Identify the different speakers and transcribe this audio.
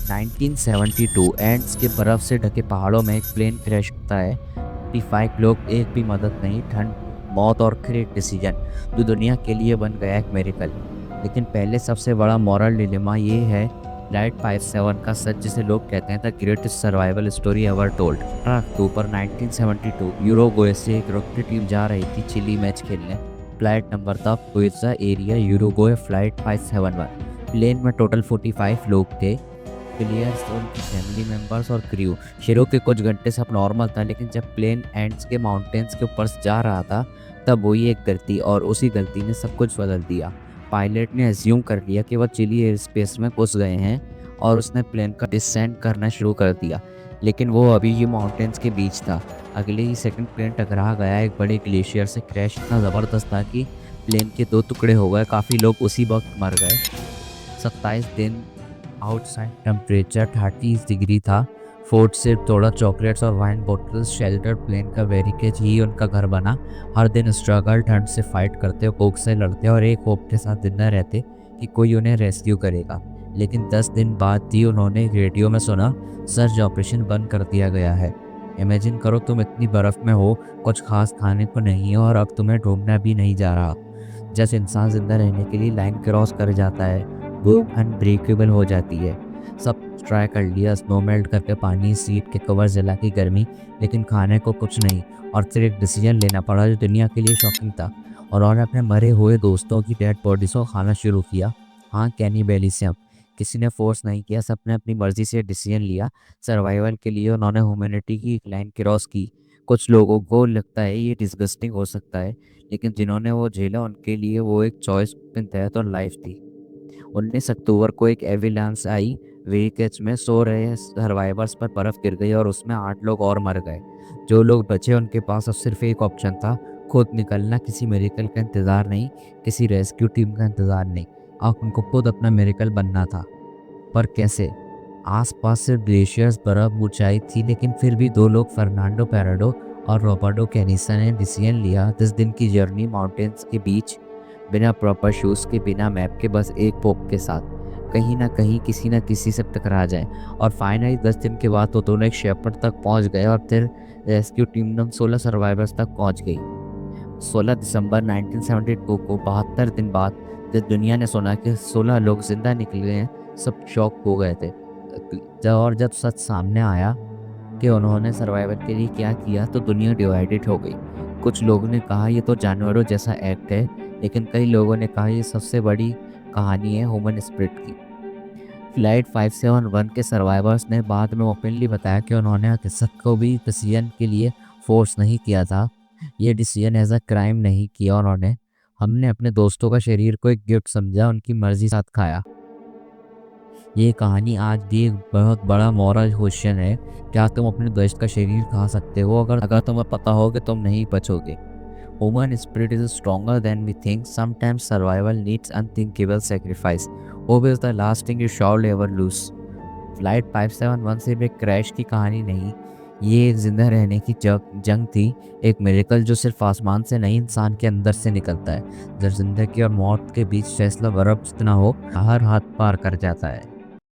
Speaker 1: 1972 ends के बर्फ से ढके पहाड़ों में एक प्लेन क्रैश होता है। 55 लोग, एक भी मदद नहीं, ठंड, मौत और फिर एक डिसीजन जो दुनिया के लिए बन गया एक मेरेकल। लेकिन पहले सबसे बड़ा मॉरल डिलेमा ये है फ्लाइट 57 का सच, जिसे लोग कहते हैं the greatest survival story ever told. 18 अक्टूबर 1972 यूरुग्वे से एक रॉकेट टीम जा रही थी चिली मैच खेलने। फ्लाइट नंबर था Puerto area Uruguay flight 571। Plane में टोटल 45 लोग थे, प्लेयर्स, उनकी फैमिली मेम्बर्स और क्रू। शुरू के कुछ घंटे सब नॉर्मल था, लेकिन जब प्लेन एंड्स के माउंटेन्स के ऊपर से जा रहा था तब हुई एक गलती, और उसी गलती ने सब कुछ बदल दिया। पायलट ने अज्यूम कर लिया कि वह चिली एयर स्पेस में घुस गए हैं और उसने प्लेन का डिसेंट करना शुरू कर दिया, लेकिन वो अभी ये माउंटेन्स के बीच था। अगले ही सेकंड प्लेन टकरा गया एक बड़े ग्लेशियर से। क्रैश इतना ज़बरदस्त था कि प्लेन के 2 टुकड़े हो गए, काफ़ी लोग उसी वक्त मर गए। 27 दिन आउटसाइड टेम्परेचर 30 डिग्री था। फोर्ट से थोड़ा चॉकलेट्स और वाइन बोतल्स, शेल्टर प्लेन का बैरिकेड ही उनका घर बना। हर दिन स्ट्रगल, ठंड से फाइट करते, कोक से लड़ते और एक होप के साथ जिंदा रहते कि कोई उन्हें रेस्क्यू करेगा। लेकिन 10 दिन बाद ही उन्होंने रेडियो में सुना, सर्च ऑपरेशन बंद कर दिया गया है। इमेजिन करो, तुम इतनी बर्फ़ में हो, कुछ खास खाने को नहीं है और अब तुम्हें ढूंढना भी नहीं जा रहा। जैसे इंसान जिंदा रहने के लिए लाइन क्रॉस कर जाता है, वो अनब्रेकेबल हो जाती है। सब ट्राई कर लिया, स्नो मेल्ट करके पानी, सीट के कवर जला के गर्मी, लेकिन खाने को कुछ नहीं। और फिर एक डिसीजन लेना पड़ा जो दुनिया के लिए शॉकिंग था, और उन्होंने अपने मरे हुए दोस्तों की डेड बॉडीज को खाना शुरू किया। हाँ, कैनिबैलिज्म। किसी ने फोर्स नहीं किया, सबने अपनी मर्जी से डिसीजन लिया। सर्वाइवल के लिए उन्होंने ह्यूमैनिटी की एक लाइन क्रॉस की। कुछ लोगों को लगता है ये डिस्गस्टिंग हो सकता है, लेकिन जिन्होंने वो झेला उनके लिए वो एक चॉइस तहत और लाइफ थी। 19 अक्टूबर को एक एविलांस आई। वेकेज में सो रहे सर्वाइवर्स पर बर्फ गिर गई और उसमें 8 लोग और मर गए। जो लोग बचे उनके पास अब सिर्फ एक ऑप्शन था, खुद निकलना। किसी मेरेकल का इंतज़ार नहीं, किसी रेस्क्यू टीम का इंतज़ार नहीं, अब उनको खुद अपना मेरेकल बनना था। पर कैसे? आसपास सिर्फ ग्लेशियर्स, बर्फ, ऊंचाई थी, लेकिन फिर भी 2 लोग, फर्नांडो पैराडो और रॉबर्टो कैनिसा, ने डिसीजन लिया। 10 दिन की जर्नी माउंटेन्स के बीच, बिना प्रॉपर शूज़ के, बिना मैप के, बस एक पोक के साथ, कहीं ना कहीं किसी न किसी से टकरा जाए। और फाइनली 10 दिन के बाद तो दोनों एक शेपर्ड तक पहुंच गए और फिर रेस्क्यू टीम ने 16 सर्वाइवर्स तक पहुंच गई। 16 दिसंबर 1972 को, 72 दिन बाद, जब दुनिया ने सुना कि 16 लोग जिंदा निकल गए हैं, सब शॉक हो गए थे। जब सच सामने आया कि उन्होंने सर्वाइवल के लिए क्या किया, तो दुनिया डिवाइडेड हो गई। कुछ लोगों ने कहा ये तो जानवरों जैसा एक्ट है, लेकिन कई लोगों ने कहा ये सबसे बड़ी कहानी है ह्यूमन स्पिरिट की। फ्लाइट 571 के सर्वाइवर्स ने बाद में ओपनली बताया कि उन्होंने किसी को भी डिसीजन के लिए फोर्स नहीं किया था। ये डिसीजन एज अ क्राइम नहीं किया उन्होंने। हमने अपने दोस्तों का शरीर को एक गिफ्ट समझा, उनकी मर्जी साथ खाया। ये कहानी आज भी एक बहुत बड़ा मॉरल क्वेश्चन है। क्या तुम अपने दोस्त का शरीर खा सकते हो अगर तुम्हें पता हो कि तुम नहीं बचोगे? Human spirit is stronger than we think. Sometimes survival needs unthinkable sacrifice. Hope is the last thing you shall ever lose. Flight 571 सिर्फ एक क्रैश की कहानी नहीं, ये एक जिंदा रहने की जंग थी। एक मिरेकल जो सिर्फ आसमान से नहीं, इंसान के अंदर से निकलता है। जब जिंदगी और मौत के बीच फैसला बर्फ जितना हो, हर हाथ पार कर जाता है।